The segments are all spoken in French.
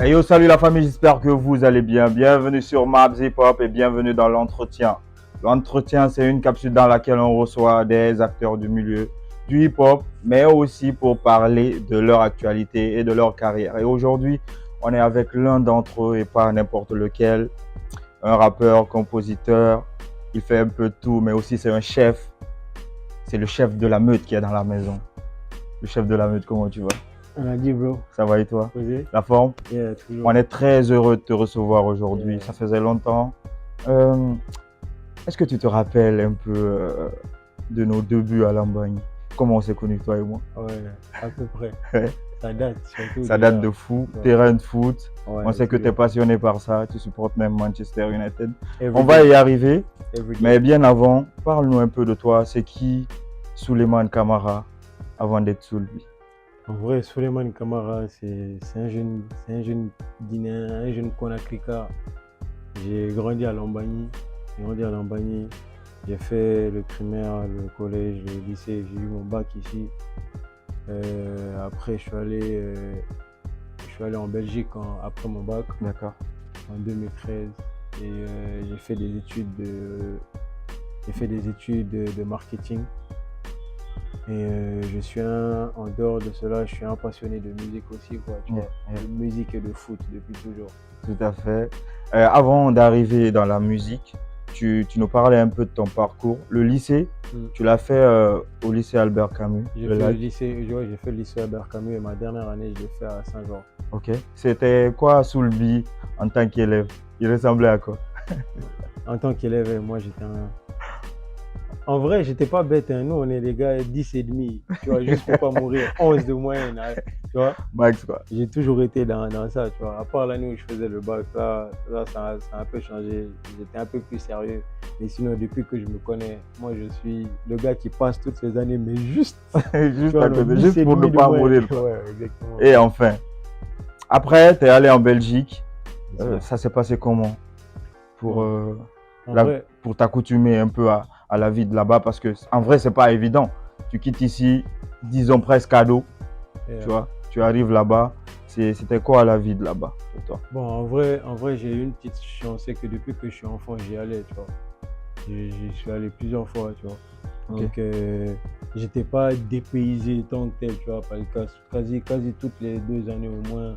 Hey yo, salut la famille, j'espère que vous allez bien. Bienvenue sur Mabs Hip Hop et bienvenue dans l'entretien. L'entretien, c'est une capsule dans laquelle on reçoit des acteurs du milieu du hip hop, mais aussi pour parler de leur actualité et de leur carrière. Et aujourd'hui, on est avec l'un d'entre eux et pas n'importe lequel, un rappeur, compositeur. Il fait un peu de tout, mais aussi c'est un chef. C'est le chef de la meute qui est dans la maison. Le chef de la meute, comment tu vas? On a dit, bro. Ça va et toi? Posé. La forme? Yeah, toujours. On est très heureux de te recevoir aujourd'hui. Yeah. Ça faisait longtemps. Est-ce que tu te rappelles un peu de nos débuts à Lambagne? Comment on s'est connus, toi et moi? Ouais, à peu près. Ouais. Ça date surtout. Ça date de fou. Ouais. Terrain de foot. Ouais, On sait que tu es toujours. passionné par ça. Tu supportes même Manchester United. Every On va day. y arriver. Every day. Mais bien avant, parle-nous un peu de toi. C'est qui Souleymane Camara avant d'être Soulbi? En vrai, Souleymane Camara, c'est un jeune Guinéen, un jeune Conakryka. J'ai grandi à Lambagny. J'ai fait le primaire, le collège, le lycée. J'ai eu mon bac ici. Après, je suis allé en Belgique après mon bac. D'accord. En 2013 et j'ai fait des études de marketing et en dehors de cela, je suis un passionné de musique aussi, quoi, tu vois, de musique et de foot depuis toujours. Tout à fait. Avant d'arriver dans la musique, tu nous parlais un peu de ton parcours. Le lycée, tu l'as fait au lycée Albert Camus. J'ai fait le lycée Albert Camus et ma dernière année, je l'ai fait à Saint-Jean. Ok. C'était quoi Soulbi en tant qu'élève? Il ressemblait à quoi? En tant qu'élève, moi j'étais En vrai, j'étais pas bête, hein. Nous on est des gars 10 et demi, tu vois, juste pour pas mourir, 11 de moyenne, hein, tu vois. Max, quoi. J'ai toujours été dans ça, tu vois. À part l'année où je faisais le bac, là ça a un peu changé. J'étais un peu plus sérieux. Mais sinon, depuis que je me connais, moi je suis le gars qui passe toutes ces années, mais juste, Juste vois, à côté, 10 juste et pour ne demi de pas moyenne. mourir, quoi. Ouais, exactement. Et enfin, après, tu es allé en Belgique. C'est ça. Ça s'est passé comment pour En vrai, pour t'accoutumer un peu à la vie de là-bas? Parce que en vrai, c'est pas évident. Tu quittes ici, disons presque ado, tu vois. Tu arrives là-bas. C'était quoi la vie de là-bas pour toi? bon, en vrai, j'ai eu une petite chance, c'est que depuis que je suis enfant, j'y allais, tu vois. J'y suis allé plusieurs fois, tu vois. Donc, j'étais pas dépaysé tant que tel, tu vois, parce que quasi toutes les 2 années au moins,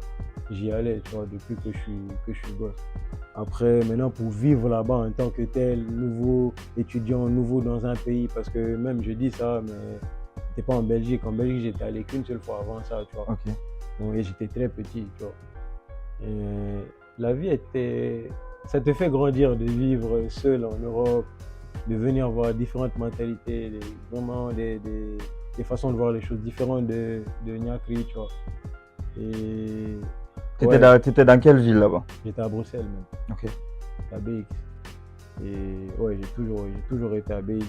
j'y allais, tu vois, depuis que je suis gosse. Après, maintenant, pour vivre là-bas en tant que tel, nouveau étudiant, nouveau dans un pays, parce que même je dis ça, mais j'étais pas en Belgique. En Belgique, j'étais allé qu'une seule fois avant ça, tu vois. Ok. Donc, et j'étais très petit, tu vois. Et la vie ça te fait grandir de vivre seul en Europe, de venir voir différentes mentalités, vraiment des façons de voir les choses différentes de Niakri, tu vois. Et T'étais dans quelle ville là-bas? j'étais à Bruxelles même, Ok. à BX. Et ouais, j'ai toujours été à BX.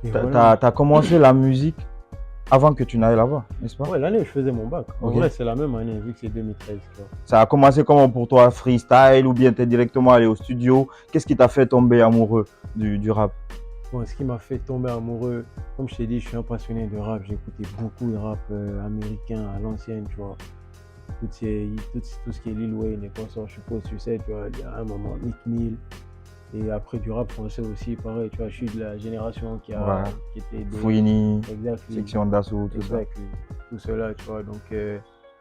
Et voilà. T'as commencé la musique avant que tu n'ailles là-bas, n'est-ce pas? Ouais, l'année où je faisais mon bac. En Ok. vrai, c'est la même année, vu que c'est 2013, tu vois. Ça a commencé comment pour toi? Freestyle ou bien t'es directement allé au studio? Qu'est-ce qui t'a fait tomber amoureux du rap? Bon, ce qui m'a fait tomber amoureux, comme je t'ai dit, je suis un passionné de rap. J'ai écouté beaucoup de rap américain à l'ancienne, tu vois. Tout ce qui est Lil Wayne et consorts, je suppose, tu sais, tu vois, il y a un moment, Meek Mill. Et après du rap français aussi, pareil, tu vois, je suis de la génération qui était des... Fouini, Exactly. Section d'Assaut, tout ça. Exactly. Tout cela, tu vois. Donc,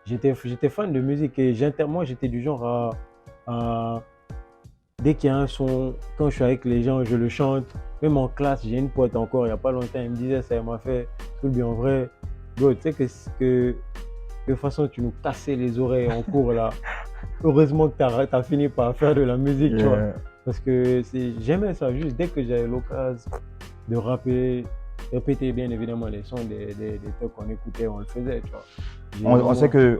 j'étais fan de musique et moi, j'étais du genre à dès qu'il y a un son, quand je suis avec les gens, je le chante. Même en classe, j'ai une pote encore, il n'y a pas longtemps, elle me disait ça m'a fait tout bien en vrai. Bro, tu sais que de toute façon, tu nous cassais les oreilles en cours là. Heureusement que tu as fini par faire de la musique, tu vois. Parce que j'aimais ça, juste dès que j'avais l'occasion de répéter bien évidemment les sons des trucs qu'on écoutait, on le faisait, tu vois.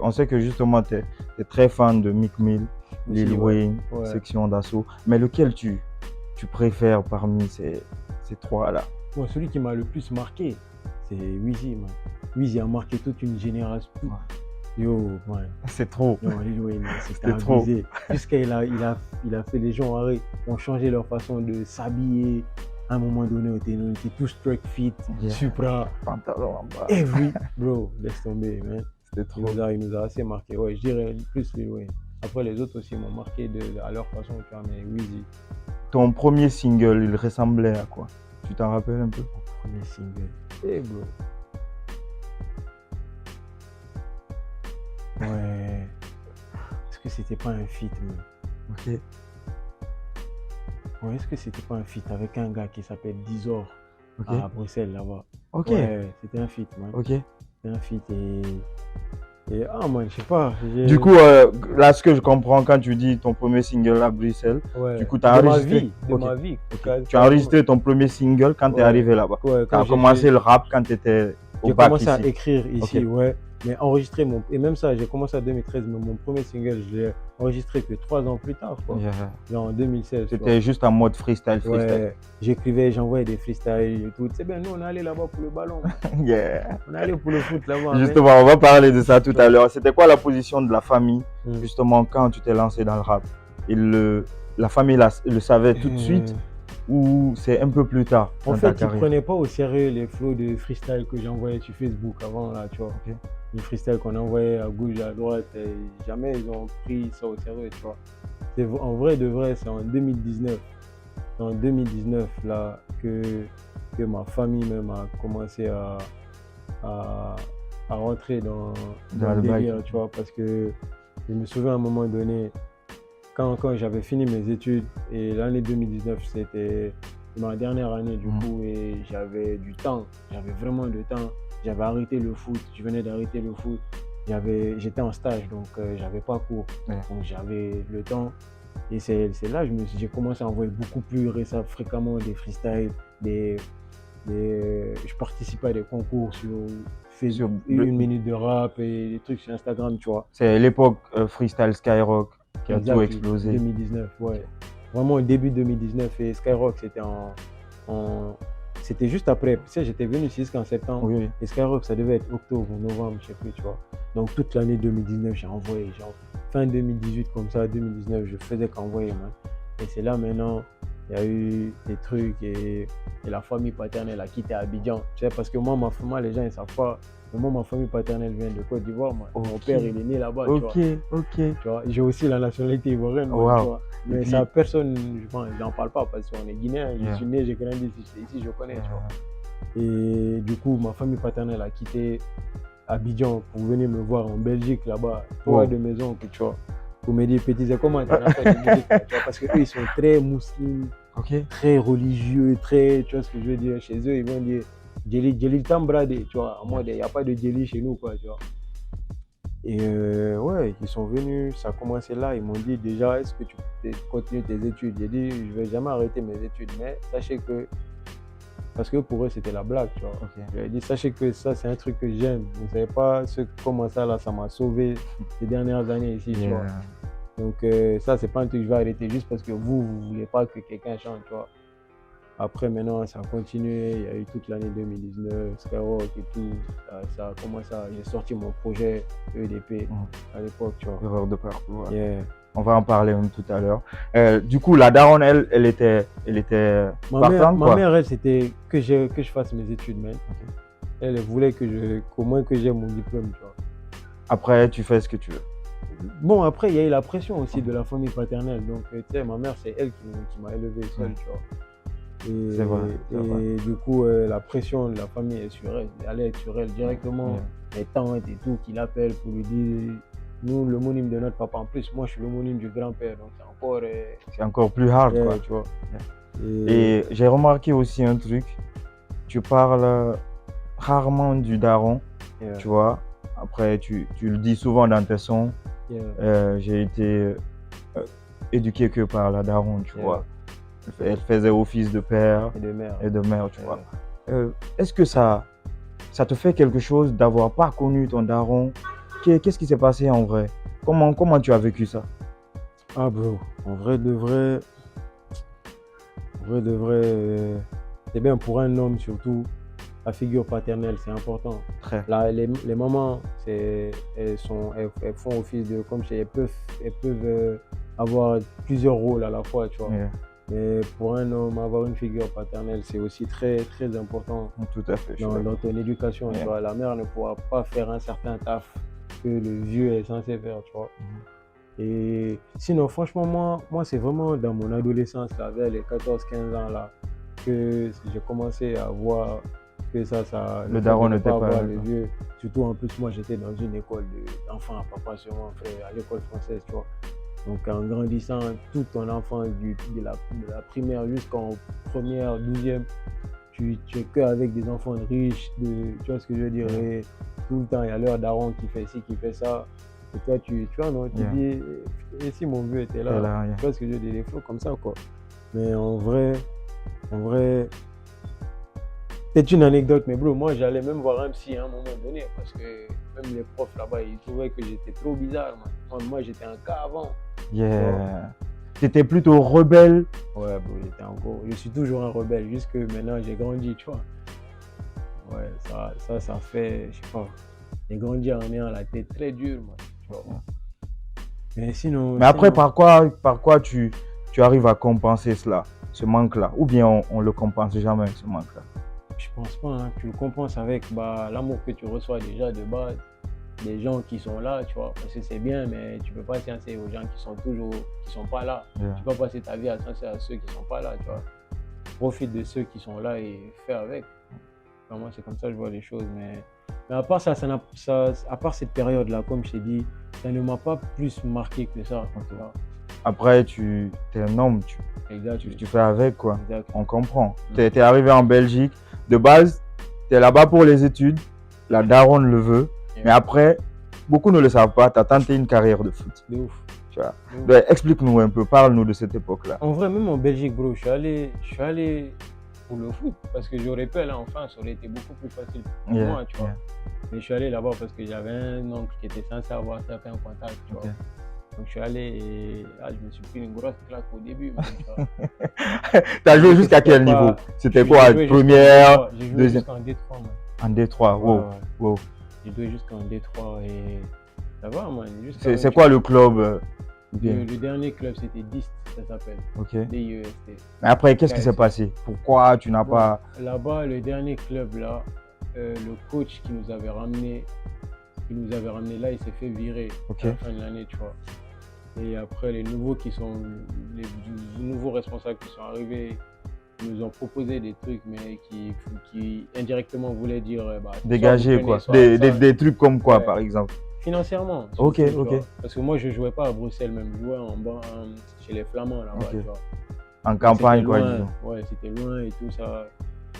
On sait que justement tu es très fan de Meek Mill, Lil Wayne, Section d'Assaut. Mais lequel tu préfères parmi ces trois-là? Bon, celui qui m'a le plus marqué, c'est Weezy, man. Weezy a marqué toute une génération. Ouais. Yo, man. C'est trop. Non, Lil Wayne, c'était abusé. Jusqu'il a fait les gens ont changé leur façon de s'habiller. À un moment donné, on était tous track fit, Supra. Pantalon en bas. Bro, laisse tomber, man. C'est trop. Il nous a assez marqué. Ouais, je dirais plus lui, ouais. Après, les autres aussi m'ont marqué à leur façon, tu vois, mais Wheezy, Ton premier single, il ressemblait à quoi? Tu t'en rappelles un peu? mon premier single. Eh, bro. Ouais. Est-ce que c'était pas un feat, man? Ok. Ouais, est-ce que c'était pas un feat avec un gars qui s'appelle Dizor Ok. à Bruxelles, là-bas? Ok. Ouais, c'était un feat, man. Ok. C'était un feat et ah, man, je sais pas. Du coup, là, ce que je comprends quand tu dis ton premier single à Bruxelles, Ouais. du coup, tu as enregistré. De Ok. ma vie. Ok. Tu as enregistré ton premier single quand tu es Ouais. arrivé là-bas. Ouais, Tu as commencé le rap quand tu étais au j'ai bac commencé à ici. écrire ici, Ok. ouais. Mais enregistrer et même ça, j'ai commencé en 2013, mais mon premier single, je l'ai enregistré que 3 ans plus tard, quoi. Yeah. Genre en 2016. tu vois. C'était juste en mode freestyle. Ouais, j'écrivais, j'envoyais des freestyles et tout. Tu sais bien, nous, on est allé là-bas pour le ballon. Yeah. On est allé pour le foot là-bas. Justement, on va parler de ça tout à l'heure. C'était quoi la position de la famille, Mm. justement, quand tu t'es lancé dans le rap? La famille le savait tout de suite ou c'est un peu plus tard En dans ta fait, ils carrière? prenaient pas au sérieux les flows de freestyle que j'envoyais sur Facebook avant, là, tu vois. Ok. Les freestyles qu'on envoyait à gauche, à droite, et jamais ils ont pris ça au sérieux, tu vois. En vrai de vrai, c'est en 2019. C'est en 2019, là, que ma famille même a commencé à rentrer dans le délire, tu vois. Parce que je me souviens à un moment donné, quand j'avais fini mes études, et l'année 2019, c'était ma dernière année du coup, et j'avais du temps, j'avais vraiment du temps. J'avais arrêté le foot, je venais d'arrêter le foot. J'étais en stage, donc j'avais pas cours. Ouais. Donc j'avais le temps. Et c'est là que j'ai commencé à envoyer beaucoup plus fréquemment des freestyles, je participais à des concours sur Facebook, une minute de rap et des trucs sur Instagram, tu vois. C'est l'époque freestyle Skyrock qui a tout explosé. 2019, ouais. Vraiment au début 2019 et Skyrock, c'était juste après. Tu sais, j'étais venu ici jusqu'en septembre. Oui. Et Skyrock, ça devait être octobre ou novembre, je sais plus, tu vois. Donc toute l'année 2019, j'ai envoyé. Genre, fin 2018, comme ça, 2019, je faisais qu'envoyer, man. Et c'est là maintenant, il y a eu des trucs et la famille paternelle a quitté Abidjan. Tu sais, parce que moi, les gens, ils savent pas. Mais moi, ma famille paternelle vient de Côte d'Ivoire. Okay. Mon père, il est né là-bas. Tu vois. J'ai aussi la nationalité ivoirienne. Wow. Tu vois. Mais ça, personne, j'en parle pas parce qu'on est guinéen. Je suis né, j'ai grandi ici, je connais. Tu vois. Et du coup, ma famille paternelle a quitté Abidjan pour venir me voir en Belgique là-bas. 3 de maison, tu vois. Pour me dire, petit, c'est comment tu as fait de musique, tu vois, parce qu'eux, ils sont très musulmans, très religieux, tu vois ce que je veux dire. Chez eux, ils vont dire, Djeli Tambradé, tu vois. En mode, il n'y a pas de Djeli chez nous, quoi, tu vois. Et ouais, ils sont venus, ça a commencé là, ils m'ont dit déjà, est-ce que tu continues tes études? J'ai dit, je vais jamais arrêter mes études, mais sachez que, parce que pour eux, c'était la blague, tu vois. J'ai dit, sachez que ça, c'est un truc que j'aime. Vous ne savez pas comment ça, là, ça m'a sauvé ces dernières années ici, tu vois. Donc ça, c'est pas un truc que je vais arrêter juste parce que vous voulez pas que quelqu'un chante, tu vois. Après, maintenant, ça a continué. Il y a eu toute l'année 2019, Skyrock et tout. Ça a commencé j'ai sorti mon projet EDP à l'époque, tu vois. Erreur de parcours. Yeah. On va en parler même tout à l'heure. Du coup, la daronne, elle était partante, ma mère, elle, c'était que je fasse mes études, man. Elle voulait qu'au moins que j'ai mon diplôme, tu vois. Après, tu fais ce que tu veux. Bon, après, il y a eu la pression aussi de la famille paternelle. Donc, tu sais, ma mère, c'est elle qui m'a élevé seule, tu vois. C'est vrai. Et du coup, la pression de la famille est sur elle. Elle allait être sur elle directement. Les tantes et tout qui l'appellent pour lui dire, nous, l'homonyme de notre papa. En plus, moi, je suis l'homonyme du grand-père. Donc, c'est encore plus hard, quoi. Tu vois. Et j'ai remarqué aussi un truc. Tu parles rarement du daron, tu vois. Après, tu le dis souvent dans tes sons. J'ai été éduqué que par la daronne, tu vois. Elle faisait office de père et de mère, tu vois. Est-ce que ça te fait quelque chose d'avoir pas connu ton daron? Qu'est-ce qui s'est passé en vrai? Comment tu as vécu ça? Ah bro, en vrai de vrai, c'est bien pour un homme surtout. La figure paternelle, c'est important. Là, les mamans, elles font office de, comme elles peuvent avoir plusieurs rôles à la fois, tu vois. Mais pour un homme, avoir une figure paternelle, c'est aussi très, très important. Tout à fait. Dans ton éducation, tu vois. La mère ne pourra pas faire un certain taf que le vieux est censé faire, tu vois. Et sinon, franchement, moi c'est vraiment dans mon adolescence, là, vers les 14-15 ans, là, que j'ai commencé à voir que Le daron n'était pas avoir là, le quoi. vieux. Surtout, en plus, moi, j'étais dans une école d'enfants à papa sur mon frère, à l'école française, tu vois. Donc, en grandissant, tout ton enfant, de la primaire jusqu'en première, 12e, tu es qu'avec des enfants riches, tu vois ce que je veux dire, et tout le temps, il y a leur daron qui fait ci, qui fait ça. Et toi, tu vois, non, tu dis, et si mon vieux était là, tu vois ce que je veux dire, des flots comme ça, quoi. Mais en vrai, c'est une anecdote, mais bro, moi, j'allais même voir un psy à un moment donné, parce que même les profs là-bas, ils trouvaient que j'étais trop bizarre, man. Moi, j'étais un cas avant. Yeah. T'étais plutôt rebelle. Ouais, bro, je suis toujours un rebelle, juste que maintenant, j'ai grandi, tu vois. Ouais, ça fait, je sais pas, j'ai grandi en ayant la tête très dure, man, tu vois. Mais sinon... Mais après, par quoi tu arrives à compenser cela, ce manque-là? Ou bien on le compense jamais, ce manque-là? Je pense pas, hein. Tu le compenses avec l'amour que tu reçois déjà de base, des gens qui sont là, tu vois, parce que c'est bien, mais tu peux pas sciencer aux gens qui sont pas là. Tu peux pas passer ta vie à sciencer à ceux qui sont pas là, tu vois. Profite de ceux qui sont là et fais avec. Enfin, moi, c'est comme ça que je vois les choses, mais à part ça, à part cette période-là, comme je t'ai dit, ça ne m'a pas plus marqué que ça. Tu vois. Après, tu es un homme, tu fais avec, quoi. Exact. On comprend. Tu es arrivé en Belgique. De base, tu es là-bas pour les études. La daronne le veut. Mais après, beaucoup ne le savent pas. Tu as tenté une carrière de foot. De ouf. Tu vois. Donc, explique-nous un peu. Parle-nous de cette époque-là. En vrai, même en Belgique, bro, je suis allé pour le foot. Parce que j'aurais pu aller en France. Ça aurait été beaucoup plus facile pour moi, tu vois. Mais je suis allé là-bas parce que j'avais un oncle qui était censé avoir certains contacts, tu vois. Donc je suis allé et je me suis pris une grosse claque au début. Tu as joué jusqu'à quel niveau? C'était quoi? Première, j'ai joué deuxième? Jusqu'en D3, man. En D3, wow. J'ai joué jusqu'en D3 et ça va, man. C'est quoi le club? Le dernier club, c'était DIST, ça s'appelle. Ok. DIEST. Mais après, qu'est-ce qui s'est passé? Pourquoi tu n'as pas... Là-bas, le dernier club, là, le coach qui nous avait ramené là, il s'est fait virer à la fin de l'année, tu vois. Et après, les nouveaux responsables qui sont arrivés, nous ont proposé des trucs, mais qui indirectement voulaient dire... dégager, quoi. Des trucs comme quoi, par exemple? Financièrement. Ok. Parce que moi, je ne jouais pas à Bruxelles même. Je jouais chez les Flamands, là-bas, tu vois. En campagne, quoi, disons. Ouais, c'était loin et tout ça.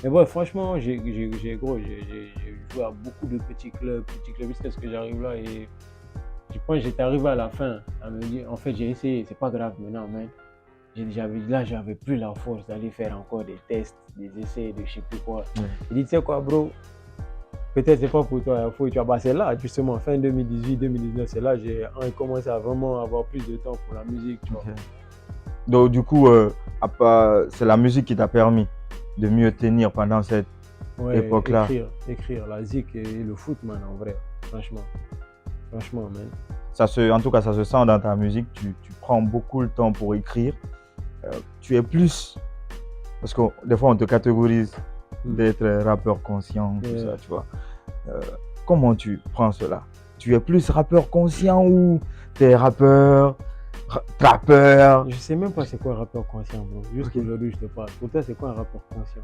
Mais ouais, franchement, j'ai joué à beaucoup de petits clubs jusqu'à ce que j'arrive là et je pense que j'étais arrivé à la fin à me dire, en fait, j'ai essayé, c'est pas grave maintenant, mais j'avais plus la force d'aller faire encore des tests, des essais, de je sais plus quoi. J'ai dit, tu sais quoi, bro, peut-être c'est pas pour toi, tu vois, c'est là, justement, fin 2018-2019, c'est là j'ai commencé à vraiment avoir plus de temps pour la musique, tu vois. Donc, du coup, c'est la musique qui t'a permis de mieux tenir pendant cette époque-là. Écrire la zik et le foot, man, en vrai, franchement, man. En tout cas, ça se sent dans ta musique, tu prends beaucoup le temps pour écrire. Tu es plus, parce que des fois on te catégorise d'être rappeur conscient, tout ça, tu vois. Comment tu prends cela? Tu es plus rappeur conscient ou tu es rappeur, trappeur? Je sais même pas c'est quoi un rappeur conscient, bro. Jusqu'aujourd'hui, je te parle. Pour toi, c'est quoi un rappeur conscient?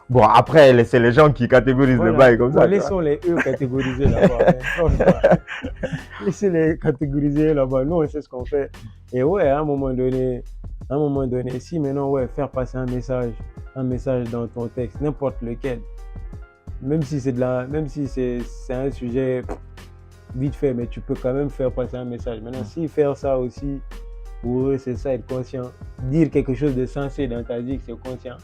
Bon, après, c'est les gens qui catégorisent le bail comme ça. Laissons-les eux catégoriser là-bas. Laissez-les catégoriser là-bas. Nous, on sait ce qu'on fait. Et ouais, à un moment donné, si maintenant, faire passer un message dans ton texte, n'importe lequel, même si c'est un sujet vite fait, mais tu peux quand même faire passer un message. Maintenant, si faire ça aussi, pour eux, c'est ça, être conscient. Dire quelque chose de sensé dans ta vie, c'est conscient.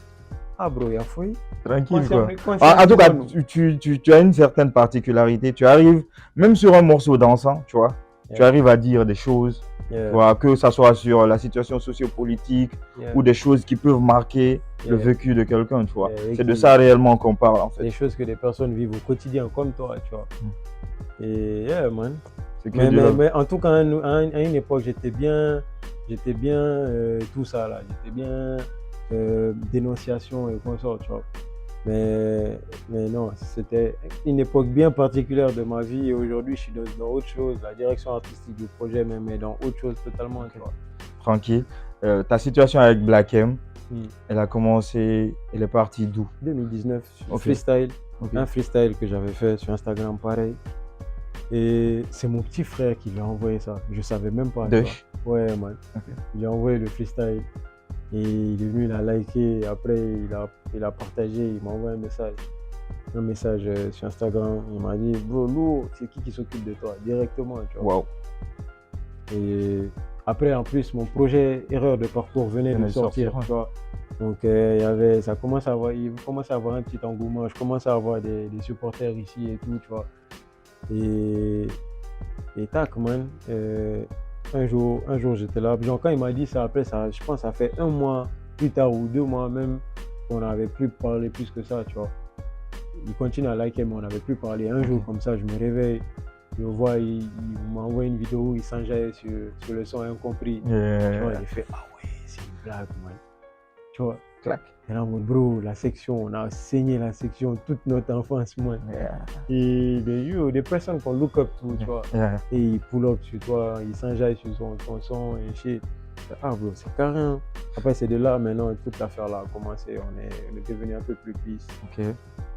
Ah bro, il y a fouille. Tranquille, quoi. En tout cas, tu as une certaine particularité. Tu arrives, même sur un morceau dansant, tu vois, tu arrives à dire des choses, tu vois, que ce soit sur la situation sociopolitique ou des choses qui peuvent marquer le vécu de quelqu'un, tu vois. C'est de ça réellement qu'on parle, en fait. Des choses que des personnes vivent au quotidien, comme toi, tu vois. Et man. Mais en tout cas, à une époque, j'étais bien tout ça, là. J'étais bien... dénonciation et consort, tu vois. Mais non, c'était une époque bien particulière de ma vie et aujourd'hui, je suis dans autre chose. La direction artistique du projet même est dans autre chose totalement, tu vois. Tranquille. Ta situation avec Black M, Mm. elle a commencé, elle est partie d'où? 2019, Ok. freestyle. Ok. Un freestyle que j'avais fait sur Instagram, pareil. Et c'est mon petit frère qui lui a envoyé ça. Je savais même pas. tu Dush. vois. Ouais, man. Ok. Il a envoyé le freestyle. Et il est venu, il a liké. Après, il a partagé. Il m'a envoyé un message sur Instagram. Il m'a dit, bro, lourd, c'est qui s'occupe de toi directement, tu vois. Wow. Et après, en plus, mon projet Erreur de parcours venait de sortir, ouais. tu vois. Donc, ça commence à avoir, il commence à avoir un petit engouement. Je commence à avoir des supporters ici et tout, tu vois. Et tac, man. Un jour, j'étais là. Genre, quand il m'a dit ça, après, ça, je pense que ça fait 1 mois plus tard ou 2 mois même qu'on n'avait plus parlé plus que ça, tu vois. Il continue à liker, mais on n'avait plus parlé. Un jour, comme ça, je me réveille. Je vois, il m'envoie une vidéo où il s'enjaille sur le son incompris. Tu vois, il fait, ah ouais, c'est une blague, man. Tu vois, Clac. et là, mon bro, la section, on a saigné la section toute notre enfance, man. Yeah. Et des personnes qu'on look up to, tu vois. Yeah. Et il pull up sur toi, il s'enjaille sur son son et shit. Ah, bro, c'est carré. Hein. Après, c'est de là, maintenant, toute l'affaire là a commencé. On est devenu un peu plus peace. Ok.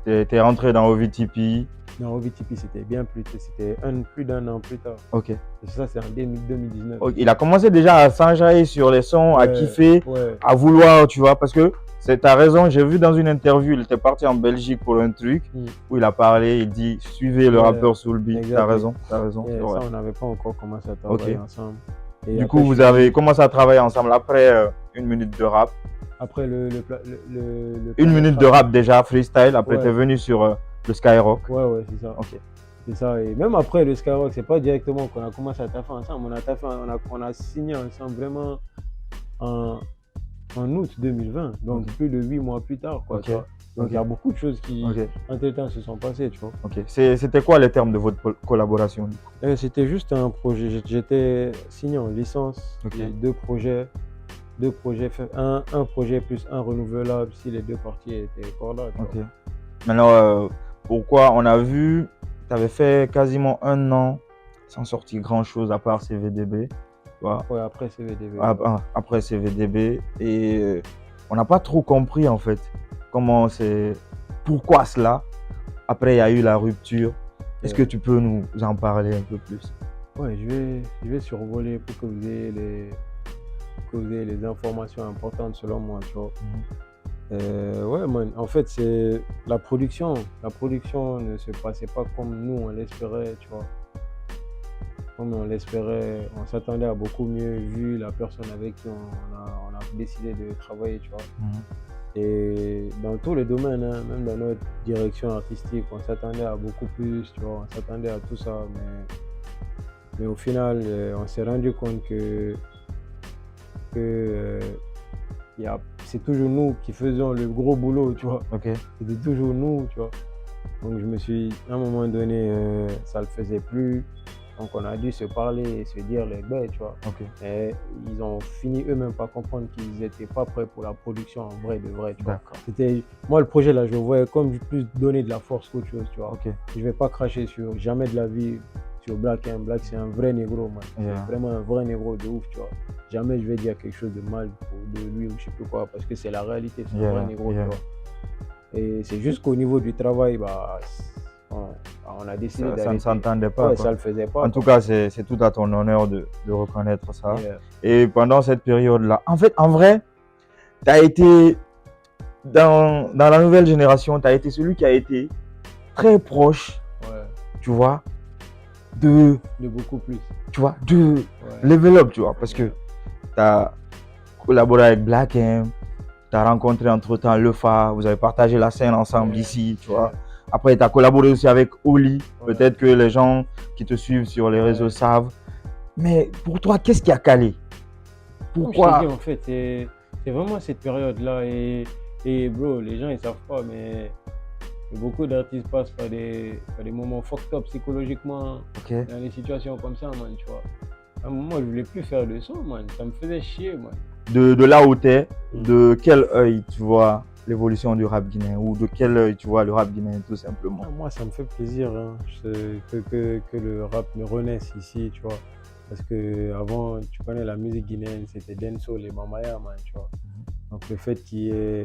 T'es rentré dans OVTP. Non, OVTP, c'était bien plus tard. C'était plus d'1 an plus tard. Ok. Et ça, c'est en 2019. Ok. Il a commencé déjà à s'enjailler sur les sons, à kiffer, ouais. à vouloir, tu vois, parce que t'as raison, j'ai vu dans une interview, il était parti en Belgique pour un truc où il a parlé, il dit suivez le rappeur sous le beat. T'as raison. Ça, on n'avait pas encore commencé à travailler ensemble. Et du coup, vous avez commencé à travailler ensemble après 1 minute de rap. Après le 1 minute de rap déjà, freestyle. Après, t'es venu sur le Skyrock. Ouais, c'est ça. Ok. C'est ça. Et même après le Skyrock, c'est pas directement qu'on a commencé à taffer ensemble. On a signé ensemble vraiment en août 2020. Donc plus de 8 mois plus tard, quoi. Okay. Donc il y a beaucoup de choses qui, entre-temps, se sont passées, tu vois. Ok. C'était quoi les termes de votre collaboration? C'était juste un projet. J'étais signé en licence. Okay. 2 projets. Un projet plus un renouvelable si les 2 parties étaient cordables. Ok. Maintenant, pourquoi on a vu, tu avais fait quasiment 1 an sans sortir grand chose à part CVDB. Ouais, après CVDB. Après CVDB. Et on n'a pas trop compris en fait pourquoi cela. Après, il y a eu la rupture. Est-ce que tu peux nous en parler un peu plus? Ouais, je vais survoler pour que vous ayez les informations importantes selon moi, tu vois. Ouais, man. En fait, c'est la production. La production ne se passait pas comme nous on l'espérait, tu vois. Comme on l'espérait, on s'attendait à beaucoup mieux vu la personne avec qui on a décidé de travailler, tu vois. Et dans tous les domaines, hein, même dans notre direction artistique, on s'attendait à beaucoup plus, tu vois. On s'attendait à tout ça, mais au final, on s'est rendu compte que c'est toujours nous qui faisons le gros boulot, tu vois. Okay. C'était toujours nous, tu vois. Donc je me suis, à un moment donné, ça le faisait plus. Donc on a dû se parler et se dire les bêtes, tu vois. Okay. Et ils ont fini eux-mêmes par comprendre qu'ils n'étaient pas prêts pour la production en vrai de vrai, tu vois. Moi le projet là, je le voyais comme plus donner de la force qu'autre chose, tu vois. Okay. Je vais pas cracher sur jamais de la vie sur Black M. Black c'est un vrai négro, man. C'est vraiment un vrai négro de ouf, tu vois. Jamais je vais dire quelque chose de mal de lui ou je sais plus quoi, parce que c'est la réalité, c'est un vrai négro, tu vois. Et c'est juste qu'au niveau du travail, on a décidé d'arrêter. Ça ne s'entendait pas. Ouais, ça le faisait pas. En tout cas, c'est tout à ton honneur de reconnaître ça. Et pendant cette période-là, en vrai, tu as été, dans la nouvelle génération, tu as été celui qui a été très proche, tu vois, de beaucoup plus. Tu vois, de level up, tu vois, parce que tu as collaboré avec Black M, tu as rencontré entre-temps Lefa, vous avez partagé la scène ensemble ici, tu vois. Après, tu as collaboré aussi avec Oli. Peut-être que les gens qui te suivent sur les réseaux savent. Mais pour toi, qu'est-ce qui a calé? Pourquoi? Je te dis, en fait, c'est vraiment cette période-là. Et bro, les gens, ils savent pas, mais beaucoup d'artistes passent par des moments fucked up psychologiquement dans des situations comme ça, man, tu vois. À un moment, je voulais plus faire de son, man. Ça me faisait chier, man. De là où tu es, de quel œil tu vois l'évolution du rap guinéen ou de quel œil tu vois le rap guinéen tout simplement? Moi, ça me fait plaisir hein, que le rap me renaisse ici, tu vois. Parce que avant, tu connais la musique guinéenne, c'était dancehall et mamaya, man, tu vois. Donc le fait qu'il y ait,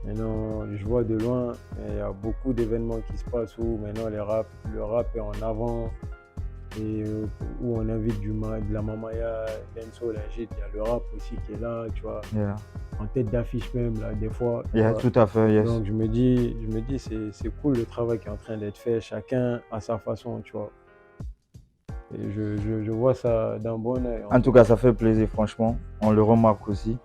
maintenant, je vois de loin, il y a beaucoup d'événements qui se passent où maintenant le rap est en avant et où on invite de la mamaya, dancehall, agit. Il y a le rap aussi qui est là, tu vois, Yeah. en tête d'affiche même, là, des fois. Tu Yeah, vois. tout à fait, yes. Donc je me dis c'est cool le travail qui est en train d'être fait, chacun à sa façon, tu vois. Et je vois ça d'un bon œil. En tout cas, ça fait plaisir, franchement. On le remarque aussi.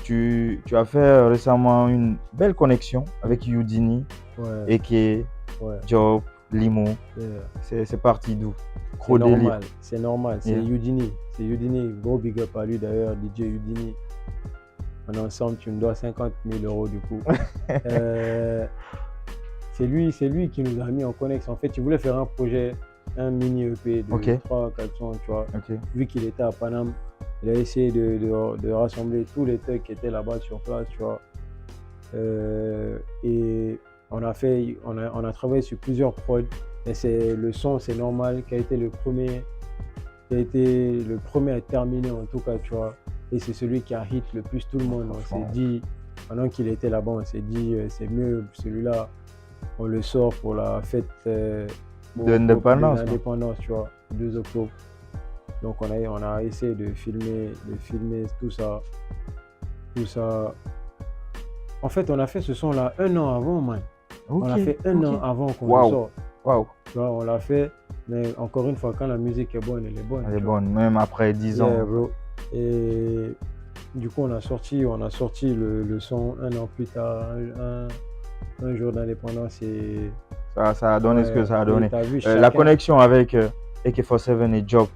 Tu as fait récemment une belle connexion avec Houdini, Ouais, Eke, ouais. Job, Limo. Yeah. C'est parti d'où? C'est Gros délire. normal, c'est normal. C'est Yeah. Houdini. C'est Houdini. Gros big up à lui d'ailleurs, DJ Houdini. On est ensemble, tu me dois 50 000 € du coup. C'est lui qui nous a mis en connexion. En fait, il voulait faire un projet, un mini EP de Ok. 300-400, tu vois. Ok. Vu qu'il était à Paname, il a essayé de rassembler tous les thugs qui étaient là-bas sur place, tu vois. Et on a travaillé sur plusieurs prods. Et le son, c'est normal, qui a été le premier à terminer en tout cas, tu vois. Et c'est celui qui a hit le plus tout le monde. On s'est dit, pendant qu'il était là-bas, on s'est dit, c'est mieux, celui-là, on le sort pour la fête de l'indépendance, tu vois, 2 octobre. Donc on a essayé de filmer tout ça. En fait, on a fait ce son-là 1 an avant, man. Ok, On l'a fait un an avant qu'on Wow. le sorte. Waouh, Tu vois, on l'a fait, mais encore une fois, quand la musique est bonne, elle est bonne. elle est tu vois. bonne, même après 10 ans. Yeah, bro. Et du coup, on a sorti le son 1 an plus tard, un jour d'indépendance. Et Ça a donné ce que ça a donné. t'as vu, La connexion avec AK47 et Job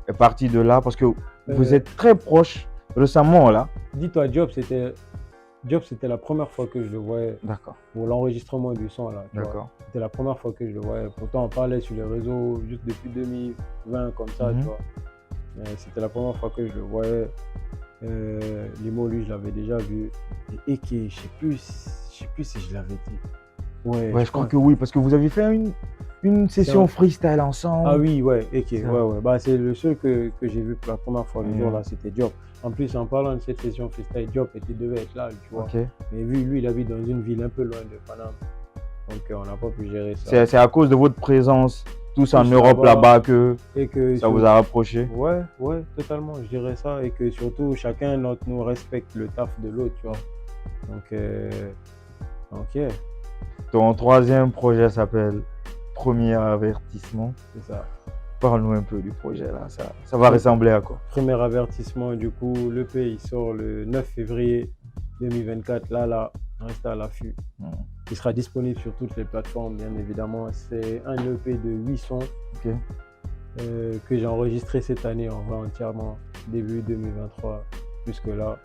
est partie de là parce que vous êtes très proches récemment là. Dis-toi, Job, c'était la première fois que je le voyais D'accord. pour l'enregistrement du son là. tu vois. D'accord. C'était la première fois que je le voyais. Pourtant, on parlait sur les réseaux juste depuis 2020 comme ça, tu vois. Mais c'était la première fois que je le voyais. Limo, lui, je l'avais déjà vu. Et Eke, je sais plus si je l'avais dit. Ouais, je crois que oui, parce que vous avez fait une session freestyle ensemble. Ah oui, ouais, Eke, Ça. ouais. Bah, c'est le seul que j'ai vu pour la première fois le Yeah. jour là, c'était Diop. En plus, en parlant de cette session freestyle, Diop devait être là, tu vois. Ok. Mais lui, il habite dans une ville un peu loin de Paname. Donc, on n'a pas pu gérer ça. C'est à cause de votre présence tous en Tous Europe là-bas que Et que ça vous a rapproché. Ouais, totalement, je dirais ça. Et que surtout, chacun d'entre nous respecte le taf de l'autre, tu vois. Donc, yeah, Ton troisième projet s'appelle Premier Avertissement. c'est ça. Parle-nous un peu du projet là. Ça va ressembler à quoi? Premier avertissement, du coup, l'EP, il sort le 9 février 2024. Là, reste à l'affût. Il sera disponible sur toutes les plateformes, bien évidemment. C'est un EP de 8 sons Ok. que j'ai enregistré cette année, en vrai, entièrement, début 2023, jusque-là.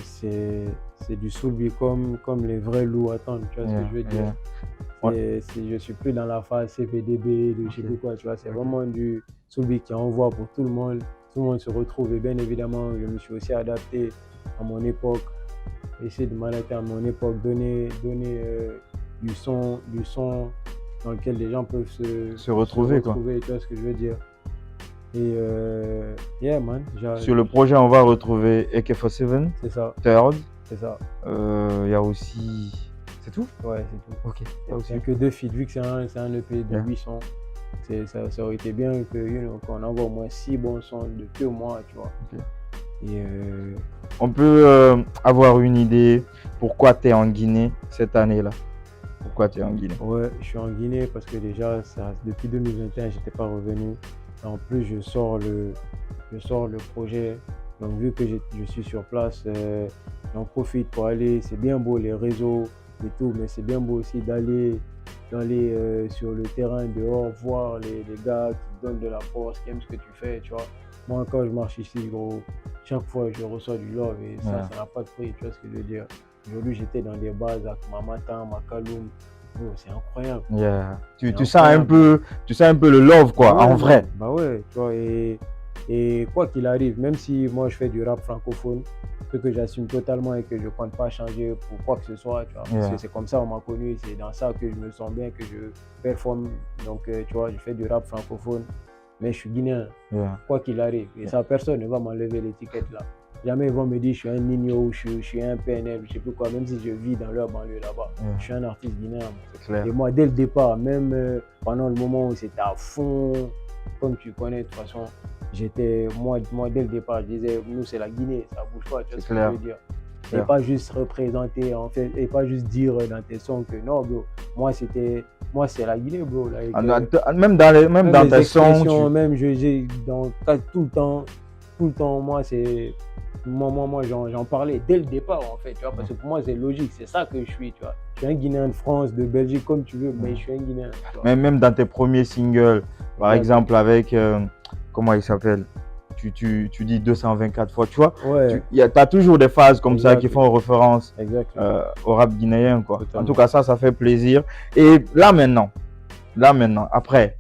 C'est du soul beat comme les vrais loups attendent, tu vois ce que je veux dire. Je suis plus dans la phase CPDB, de je sais plus quoi, tu vois. C'est vraiment du soul beat qui envoie pour tout le monde. Tout le monde se retrouve et bien évidemment, je me suis aussi adapté à mon époque. Essayer de m'adapter à mon époque, donner du son dans lequel les gens peuvent se retrouver, quoi. Tu vois ce que je veux dire. Et yeah, man. Sur le projet, on va retrouver AK47, C'est ça. Third. C'est ça. Il y a aussi. C'est tout? Ouais, c'est tout. Ok. Il n'y a que 2 feats, vu que c'est un EP de 8 sons. Ça aurait été bien qu'on envoie au moins 6 bons sons de 2 mois, tu vois. Okay. Et on peut avoir une idée pourquoi tu es en Guinée cette année-là? Pourquoi tu es en Guinée? Ouais, je suis en Guinée parce que déjà, depuis 2021, je n'étais pas revenu. En plus, je sors le projet. Donc, vu que je suis sur place, j'en profite pour aller. C'est bien beau les réseaux et tout, mais c'est bien beau aussi d'aller sur le terrain dehors, voir les gars qui te donnent de la force, qui aiment ce que tu fais, tu vois. Moi, quand je marche ici, gros, chaque fois je reçois du love et ça n'a pas de prix, tu vois ce que je veux dire. Aujourd'hui, j'étais dans des bases avec Mamatan, Makaloum. C'est incroyable. Yeah. Tu sens un peu le love, quoi, en vrai. Bah ouais, tu vois, et Et quoi qu'il arrive, même si moi je fais du rap francophone, ce que j'assume totalement et que je ne compte pas changer pour quoi que ce soit, tu vois, parce que c'est comme ça on m'a connu, c'est dans ça que je me sens bien, que je performe. Donc, tu vois, je fais du rap francophone, mais je suis guinéen, quoi qu'il arrive. Et ça, personne ne va m'enlever l'étiquette là. Jamais ils vont me dire je suis un Nino ou je suis un PNL, je sais plus quoi, même si je vis dans leur banlieue là-bas. Je suis un artiste guinéen. Et moi, dès le départ, même pendant le moment où c'était à fond, comme tu connais de toute façon, moi dès le départ, je disais, nous c'est la Guinée, ça bouge pas, tu vois ce que je veux dire. Et pas juste représenter, en fait, et pas juste dire dans tes sons que non, bro, moi c'est la Guinée, bro. Même dans tes sons, même tout le temps, moi c'est... Moi j'en parlais dès le départ en fait, tu vois, parce que pour moi c'est logique, c'est ça que je suis, tu vois. Je suis un Guinéen de France, de Belgique, comme tu veux, mais je suis un Guinéen. Mais même dans tes premiers singles, par exemple avec, comment il s'appelle, tu dis 224 fois, tu vois, tu as toujours des phases comme ça qui font référence au rap guinéen, quoi. En tout cas, ça fait plaisir. Et là maintenant, après,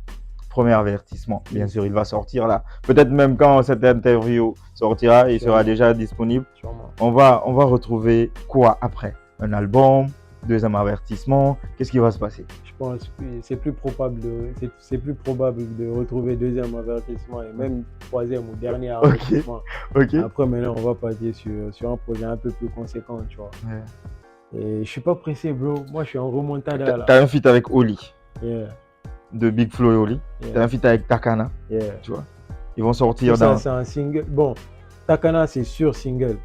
premier avertissement, bien sûr, il va sortir là. Peut-être même quand cette interview sortira, il sera déjà disponible. On va retrouver quoi après? Un album, deuxième avertissement, qu'est-ce qui va se passer? Je pense que c'est plus probable de retrouver deuxième avertissement et même troisième ou dernier avertissement. Après, maintenant, on va partir sur un projet un peu plus conséquent, tu vois. Et je suis pas pressé, bro. Moi, je suis en remontada là. T'as un feat avec Oli. De Big Flo et Oli. T'as un feat avec Takana. Tu vois. Ils vont sortir ça, c'est un single. Bon, Takana, c'est sûr single.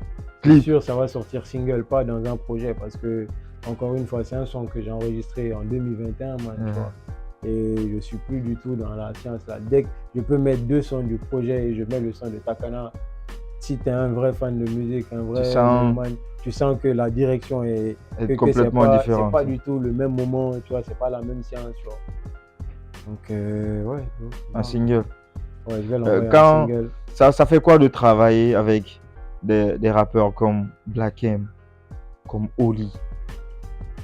C'est sûr, ça va sortir single, pas dans un projet parce que, encore une fois, c'est un son que j'ai enregistré en 2021, man, tu vois. Et je suis plus du tout dans la science là. Dès que je peux mettre deux sons du projet et je mets le son de Takana, si tu es un vrai fan de musique, un vrai man, tu sens que la direction est complètement différente. C'est pas du tout le même moment, tu vois, c'est pas la même science, tu vois. Donc, un single. Ouais, je vais l'envoyer un single. Ça fait quoi de travailler avec des rappeurs comme Black M, comme Oli,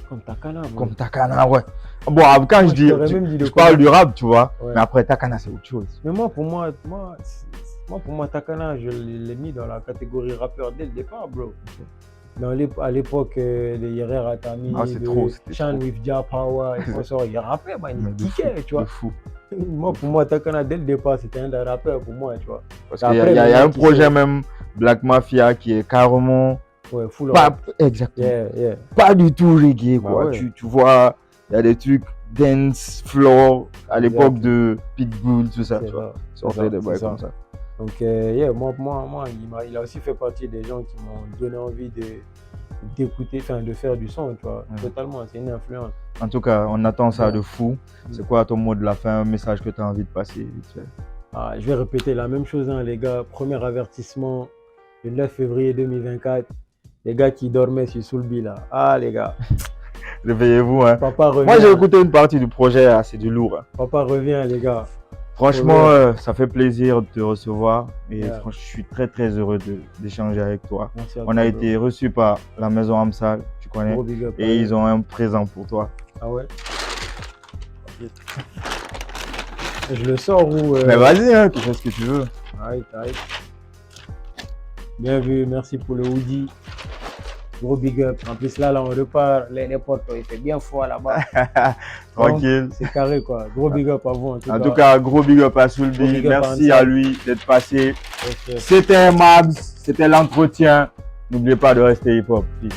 comme Takana? Comme Takana, ouais. Bon, quand je parle du rap, tu vois, mais après Takana, c'est autre chose. Mais pour moi, Takana, je l'ai mis dans la catégorie rappeur dès le départ, bro. À l'époque, les Yere Atami, Chan with Ja Power, il rappait, il kickait, tu vois. Pour moi, Takana, dès le départ, c'était un des rappeurs pour moi, tu vois. Parce qu'il y a un projet même, Black Mafia, qui est carrément... full exactement. Pas du tout reggae, quoi. Tu vois, il y a des trucs dance, floor, à l'époque de Pitbull, tout ça, tu vois. Sortait des bails comme ça. Donc, moi, il a aussi fait partie des gens qui m'ont donné envie d'écouter, de faire du son, tu vois. Totalement, c'est une influence. En tout cas, on attend ça de fou. C'est quoi ton mot de la fin, un message que tu as envie de passer vite fait? Je vais répéter la même chose, les gars. Premier avertissement, le 9 février 2024. Les gars qui dormaient sur Soulbi, là. Les gars. Réveillez-vous, hein. Papa revient. Moi, j'ai écouté une partie du projet, c'est du lourd. Papa revient, les gars. Franchement, ça fait plaisir de te recevoir et franchement, je suis très très heureux d'échanger avec toi. On a été reçus par la maison Amsal, tu connais, et ils ont un présent pour toi. Ah ouais? Je le sors ou... Mais vas-y, tu fais ce que tu veux. Arrête. Bien vu, merci pour le hoodie. Gros big up. En plus, là on repart. Les portes, il fait bien froid là-bas. Tranquille. C'est carré, quoi. Gros big up à vous. En tout cas, gros big up à Soulbi. Merci à lui d'être passé. C'était Mabs. C'était l'entretien. N'oubliez pas de rester hip-hop. Peace.